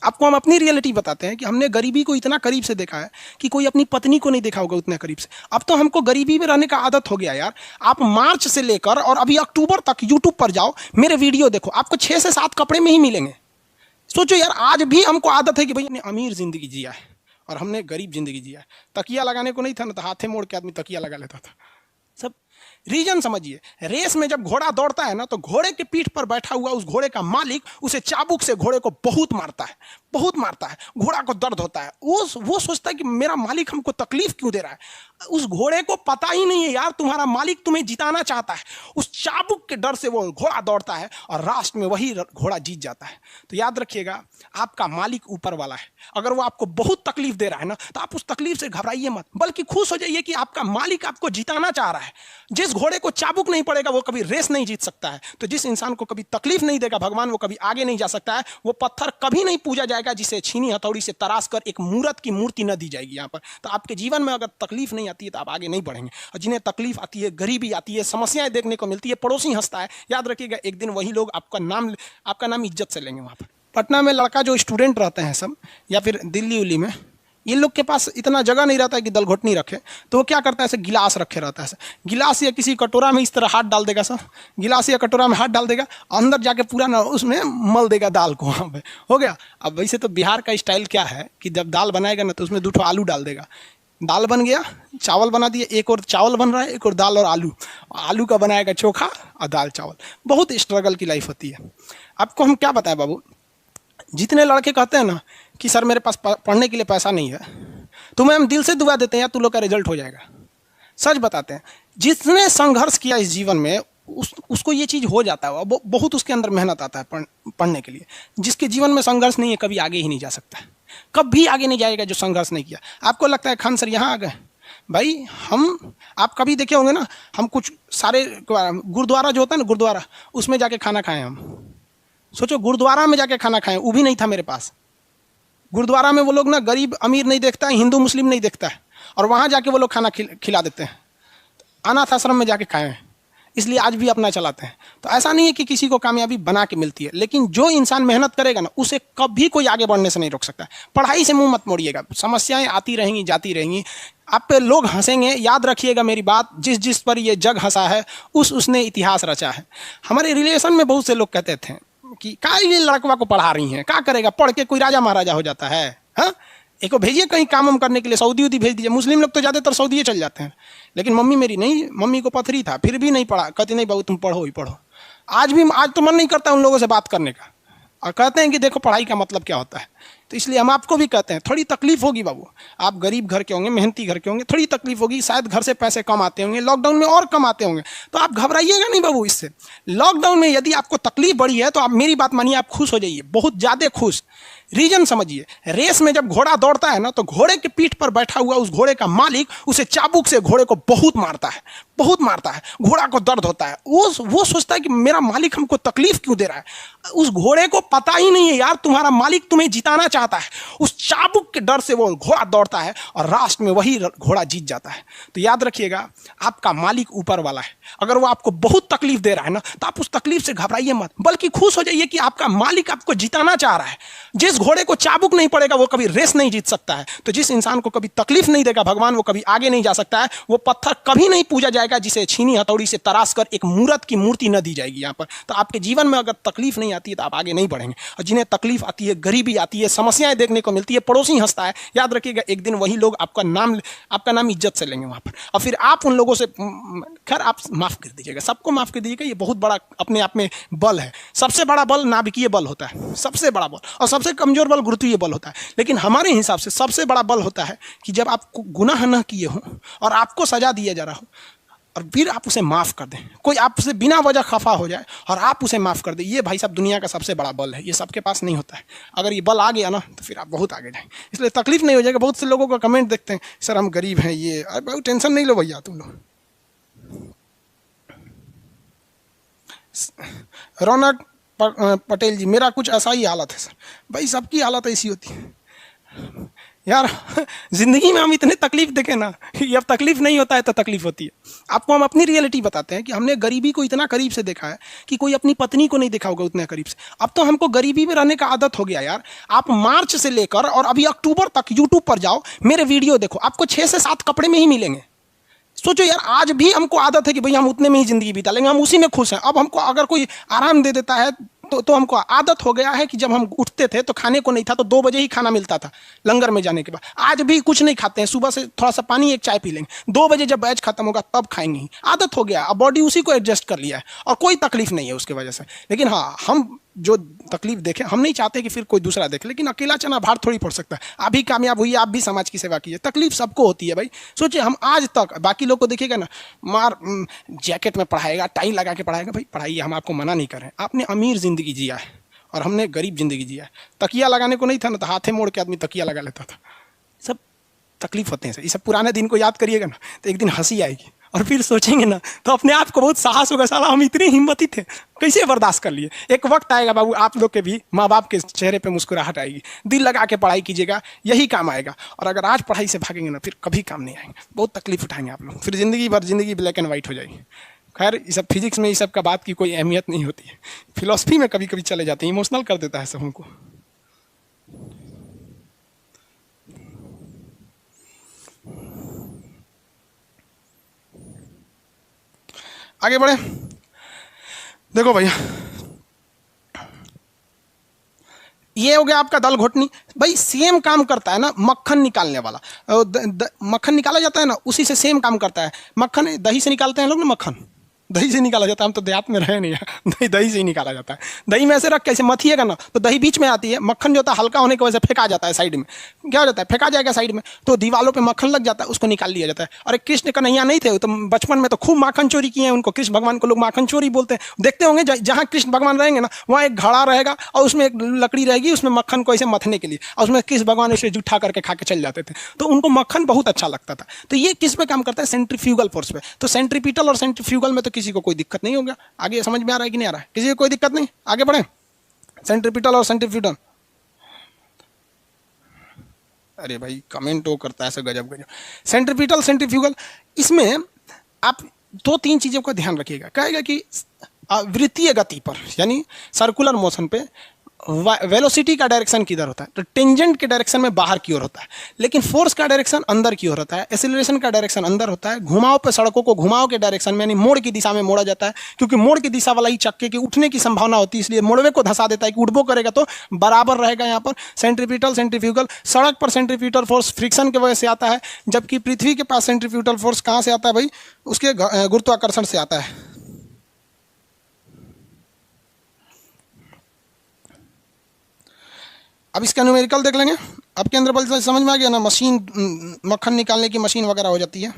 आपको हम अपनी रियलिटी बताते हैं कि हमने गरीबी को इतना करीब से देखा है कि कोई अपनी पत्नी को नहीं देखा होगा उतने करीब से। अब तो हमको गरीबी में रहने का आदत हो गया यार। आप मार्च से लेकर और अभी अक्टूबर तक यूट्यूब पर जाओ, मेरे वीडियो देखो, आपको 6 से 7 कपड़े में ही मिलेंगे। सोचो यार, आज भी हमको आदत है कि भाई हमने अमीर जिंदगी जिया है और हमने गरीब जिंदगी जिया है। तकिया लगाने को नहीं था ना, तो हाथे मोड़ के आदमी तकिया लगा लेता था। सब रीजन समझिए। रेस में जब घोड़ा दौड़ता है ना, तो घोड़े के पीठ पर बैठा हुआ उस घोड़े का मालिक उसे चाबुक से घोड़े को बहुत मारता है, बहुत मारता है। घोड़ा को दर्द होता है। वो सोचता है कि मेरा मालिक हमको तकलीफ क्यों दे रहा है। उस घोड़े को पता ही नहीं है यार, तुम्हारा मालिक तुम्हें जिताना चाहता है। उस चाबुक के डर से वो घोड़ा दौड़ता है और लास्ट में वही घोड़ा जीत जाता है। तो याद रखिएगा, आपका मालिक ऊपर वाला है। अगर वो आपको बहुत तकलीफ दे रहा है ना, तो आप उस तकलीफ से घबराइए मत, बल्कि खुश हो जाइए कि आपका मालिक आपको जिताना चाह रहा है। जिस घोड़े को चाबुक नहीं पड़ेगा वो कभी रेस नहीं जीत सकता है। तो जिस इंसान को कभी तकलीफ नहीं देगा भगवान, वो कभी आगे नहीं जा सकता है। वो पत्थर कभी नहीं पूजा जाएगा जिसे छीनी हथौड़ी से तराश कर एक मूर्त की मूर्ति न दी जाएगी यहाँ पर। तो आपके जीवन में अगर तकलीफ नहीं आती है तो आप आगे नहीं बढ़ेंगे। और जिन्हें तकलीफ आती है, गरीबी आती है, समस्याएं देखने को मिलती है, पड़ोसी हंसता है, याद रखिएगा एक दिन वही लोग आपका नाम इज्जत से लेंगे वहाँ पर। पटना में लड़का जो स्टूडेंट रहते हैं सब, या फिर दिल्ली उल्ली में, ये लोग के पास इतना जगह नहीं रहता है कि दलघोटनी रखे, तो वो क्या करता है, ऐसे गिलास रखे रहता है। गिलास या किसी कटोरा में इस तरह हाथ डाल देगा सर, गिलास या कटोरा में हाथ डाल देगा, अंदर जाके पूरा ना उसमें मल देगा दाल को, वहाँ पे हो गया। अब वैसे तो बिहार का स्टाइल क्या है कि जब दाल बनाएगा ना, तो उसमें 2 आलू डाल देगा। दाल बन गया, चावल बना दिया, एक और चावल बन रहा है, एक और दाल और आलू। आलू का बनाएगा चोखा और दाल चावल। बहुत स्ट्रगल की लाइफ होती है। आपको हम क्या बताएं बाबू, जितने लड़के कहते हैं ना कि सर मेरे पास पढ़ने के लिए पैसा नहीं है, तुम्हें हम दिल से दुआ देते हैं यार, तुम लोग का रिजल्ट हो जाएगा। सच बताते हैं, जिसने संघर्ष किया इस जीवन में उसको ये चीज़ हो जाता है। बहुत उसके अंदर मेहनत आता है पढ़ने के लिए। जिसके जीवन में संघर्ष नहीं है, कभी आगे ही नहीं जा सकता है, कभी आगे नहीं जाएगा जो संघर्ष नहीं किया। आपको लगता है खान सर यहाँ आ गए, भाई आप कभी देखे होंगे ना, हम कुछ सारे गुरुद्वारा जो होता है ना, गुरुद्वारा, उसमें जाके खाना खाएं हम। सोचो, गुरुद्वारा में जाके खाना खाएं, वो भी नहीं था मेरे पास। गुरुद्वारा में वो लोग ना गरीब अमीर नहीं देखता है, हिंदू मुस्लिम नहीं देखता है, और वहाँ जाके वो लोग खाना खिला देते हैं। अनाथ आश्रम में जाके खाए हैं, इसलिए आज भी अपना चलाते हैं। तो ऐसा नहीं है कि किसी को कामयाबी बना के मिलती है, लेकिन जो इंसान मेहनत करेगा ना, उसे कभी कोई आगे बढ़ने से नहीं रोक सकता। पढ़ाई से मुंह मत मोड़िएगा, समस्याएं आती रहेंगी, जाती रहेंगी, आप पे लोग हंसेंगे। याद रखिएगा मेरी बात, जिस पर ये जग हंसा है उसने इतिहास रचा है। हमारे रिलेशन में बहुत से लोग कहते थे कि का ये लड़कवा को पढ़ा रही हैं, क्या करेगा, पढ़ के कोई राजा महाराजा हो जाता है। हाँ, एक को भेजिए कहीं काम करने के लिए, सऊदी उदी भेज दीजिए। मुस्लिम लोग तो ज़्यादातर सऊदी चल जाते हैं, लेकिन मम्मी मेरी नहीं, मम्मी को पथरी था, फिर भी नहीं पढ़ा। कहती नहीं बाबू तुम पढ़ो ही पढ़ो। आज तो मन नहीं करता उन लोगों से बात करने का, और कहते हैं कि देखो पढ़ाई का मतलब क्या होता है। तो इसलिए हम आपको भी कहते हैं, थोड़ी तकलीफ होगी बाबू, आप गरीब घर के होंगे, मेहनती घर के होंगे, थोड़ी तकलीफ होगी, शायद घर से पैसे कम आते होंगे, लॉकडाउन में और कम आते होंगे, तो आप घबराइएगा नहीं बाबू इससे। लॉकडाउन में यदि आपको तकलीफ बढ़ी है तो आप मेरी बात मानिए, आप खुश हो जाइए, बहुत ज़्यादा खुश। रीजन समझिए, रेस में जब घोड़ा दौड़ता है ना, तो घोड़े के पीठ पर बैठा हुआ उस घोड़े का मालिक उसे चाबुक से घोड़े को बहुत मारता है, बहुत मारता है। घोड़ा को दर्द होता है। वो सोचता है कि मेरा मालिक हमको तकलीफ क्यों दे रहा है। उस घोड़े को पता ही नहीं है यार, तुम्हारा मालिक तुम्हें जिताना चाहता है। उस चाबुक के डर से वो घोड़ा दौड़ता है और लास्ट में वही घोड़ा जीत जाता है। तो याद रखिएगा, आपका मालिक ऊपर वाला है। अगर वो आपको बहुत तकलीफ दे रहा है ना, तो आप उस तकलीफ से घबराइए मत, बल्कि खुश हो जाइए कि आपका मालिक आपको जिताना चाह रहा है। जिस घोड़े को चाबुक नहीं पड़ेगा वो कभी रेस नहीं जीत सकता है। तो जिस इंसान को कभी तकलीफ नहीं देगा भगवान, वो कभी आगे नहीं जा सकता है। वो पत्थर कभी नहीं पूजा जाएगा जिसे छीनी हथौड़ी से तराश कर एक मूर्त की मूर्ति न दी जाएगी यहाँ पर। तो आपके जीवन में अगर तकलीफ नहीं आती है तो आप आगे नहीं बढ़ेंगे। और जिन्हें तकलीफ आती है, गरीबी आती है, समस्याएं देखने को मिलती है, पड़ोसी हंसता है, याद रखिएगा एक दिन वही लोग आपका नाम इज्जत से लेंगे वहाँ पर। और फिर आप उन लोगों से, खैर आप माफ़ कर दीजिएगा, सबको माफ़ कर दीजिएगा। ये बहुत बड़ा अपने आप में बल है। सबसे बड़ा बल नाभिकीय बल होता है, सबसे बड़ा बल, और सबसे कमजोर बल गुरुत्वीय बल होता है। लेकिन हमारे हिसाब से सबसे बड़ा बल होता है कि जब आप गुनाह न किए हो और आपको सजा दिया जा रहा हो, और फिर आप उसे माफ़ कर दें। कोई आपसे बिना वजह खफा हो जाए और आप उसे माफ़ कर दें, ये भाई साहब दुनिया का सबसे बड़ा बल है। ये सबके पास नहीं होता है। अगर ये बल आ गया ना, तो फिर आप बहुत आगे जाएंगे। इसलिए तकलीफ नहीं हो जाएगा। बहुत से लोगों का कमेंट देखते हैं, सर हम गरीब हैं, ये बहुत टेंशन नहीं लो भैया तुम लोग। रौनक पटेल जी, मेरा कुछ ऐसा ही हालत है सर। भाई सबकी हालत ऐसी होती है यार जिंदगी में हम इतने तकलीफ देखे ना, ये अब तकलीफ नहीं होता है तो तकलीफ होती है। आपको हम अपनी रियलिटी बताते हैं कि हमने गरीबी को इतना करीब से देखा है कि कोई अपनी पत्नी को नहीं देखा होगा उतने करीब से। अब तो हमको गरीबी में रहने का आदत हो गया यार। आप मार्च से लेकर और अभी अक्टूबर तक यूट्यूब पर जाओ, मेरे वीडियो देखो, आपको 6 से 7 कपड़े में ही मिलेंगे। सोचो यार, आज भी हमको आदत है कि भाई हम उतने में ही जिंदगी बिता लेंगे, हम उसी में खुश हैं। अब हमको अगर कोई आराम दे देता है तो हमको आदत हो गया है कि जब हम उठते थे तो खाने को नहीं था तो 2 बजे ही खाना मिलता था लंगर में जाने के बाद। आज भी कुछ नहीं खाते हैं, सुबह से थोड़ा सा पानी एक चाय पी लेंगे, 2 बजे जब बैच खत्म होगा तब खाएंगे ही। आदत हो गया, अब बॉडी उसी को एडजस्ट कर लिया है और कोई तकलीफ नहीं है उसके वजह से। लेकिन हाँ, हम जो तकलीफ देखे हम नहीं चाहते कि फिर कोई दूसरा देखे, लेकिन अकेला चना भार थोड़ी पड़ सकता है। आप भी कामयाब हुई, आप भी समाज की सेवा कीजिए, तकलीफ सबको होती है भाई। सोचिए, हम आज तक बाकी लोग को देखिएगा ना, मार जैकेट में पढ़ाएगा, टाई लगा के पढ़ाएगा, भाई पढ़ाइए, हम आपको मना नहीं कर रहे हैं। आपने अमीर जिंदगी जिया है और हमने गरीब जिंदगी जिया है। तकिया लगाने को नहीं था ना तो हाथे मोड़ के आदमी तकिया लगा लेता था। सब तकलीफ होते हैं। ये सब पुराने दिन को याद करिएगा ना तो एक दिन हंसी आएगी और फिर सोचेंगे ना तो अपने आप को बहुत साहस होगा, साला हम इतने हिम्मती थे, कैसे बर्दाश्त कर लिए। एक वक्त आएगा बाबू, आप लोग के भी माँ बाप के चेहरे पे मुस्कुराहट आएगी। दिल लगा के पढ़ाई कीजिएगा, यही काम आएगा। और अगर आज पढ़ाई से भागेंगे ना फिर कभी काम नहीं आएंगे, बहुत तकलीफ उठाएंगे आप लोग, फिर जिंदगी भर जिंदगी ब्लैक एंड वाइट हो जाएगी। खैर, ये सब फिजिक्स में ये सब का बात की कोई अहमियत नहीं होती है। फिलॉसफी में कभी कभी चले जाते हैं, इमोशनल कर देता है सब हमको। आगे बढ़े, देखो भैया, ये हो गया आपका दाल घोटनी। भाई सेम काम करता है ना मक्खन निकालने वाला, मक्खन निकाला जाता है ना, उसी से सेम काम करता है। मक्खन दही से निकालते हैं लोग ना, मक्खन दही से निकाला जाता है। हम तो देहात में रहे नहीं है, दही से ही निकाला जाता है। दही में ऐसे रख के ऐसे मथिएगा ना तो दही बीच में आती है, मक्खन जो होता है हल्का होने की वजह से फेंका जाता है साइड में। क्या हो जाता है, फेंका जाएगा साइड में तो दीवालों पे मक्खन लग जाता है, उसको निकाल लिया जाता है। और कृष्ण कन्हैया नहीं थे तो बचपन में तो खूब माखन चोरी किए हैं, उनको कृष्ण भगवान को लोग माखन चोरी बोलते हैं। देखते होंगे जहाँ कृष्ण भगवान रहेंगे ना वहाँ एक घड़ा रहेगा और उसमें एक लकड़ी रहेगी, उसमें मक्खन को ऐसे मथने के लिए, और उसमें कृष्ण भगवान ऐसे जूठा करके खा के चल जाते थे, तो उनको मक्खन बहुत अच्छा लगता था। तो ये किस पे काम करता है, सेंट्रीफ्यूगल फोर्स पे। तो सेंट्रीपिटल और सेंट्रीफ्यूगल में तो किसी को कोई दिक्कत नहीं होगा। आगे समझ में आ रहा है कि नहीं आ रहा है, किसी को कोई दिक्कत नहीं, आगे बढ़े। सेंट्रीपिटल और सेंट्रीफ्यूगल, अरे भाई कमेंट वो करता है ऐसे गजब गजब। सेंट्रीपिटल सेंट्रीफ्यूगल, इसमें आप 2-3 चीज़ों का ध्यान रखिएगा। कहेगा कि वृत्तीय गति पर यानी सर्कुलर मोशन पे वेलोसिटी का डायरेक्शन किधर होता है, तो टेंजेंट के डायरेक्शन में बाहर की ओर होता है, लेकिन फोर्स का डायरेक्शन अंदर की ओर होता है। एक्सीलरेशन का डायरेक्शन अंदर होता है। घुमाव पे सड़कों को घुमाव के डायरेक्शन में यानी मोड़ की दिशा में मोड़ा जाता है, क्योंकि मोड़ की दिशा वाला ही चक्के के उठने की संभावना होती है, इसलिए मोड़वे को धंसा देता है कि उठबो करेगा तो बराबर रहेगा। यहाँ पर सेंट्रीपिटल सेंट्रीफ्यूगल, सड़क पर सेंट्रीपिटल फोर्स फ्रिक्शन की वजह से आता है, जबकि पृथ्वी के पास सेंट्रीपिटल फोर्स कहाँ से आता है भाई, उसके गुरुत्वाकर्षण से आता है। अब इसका न्यूमेरिकल देख लेंगे। आपके अंदर बल समझ में आ गया ना, मशीन मक्खन निकालने की मशीन वगैरह हो जाती है।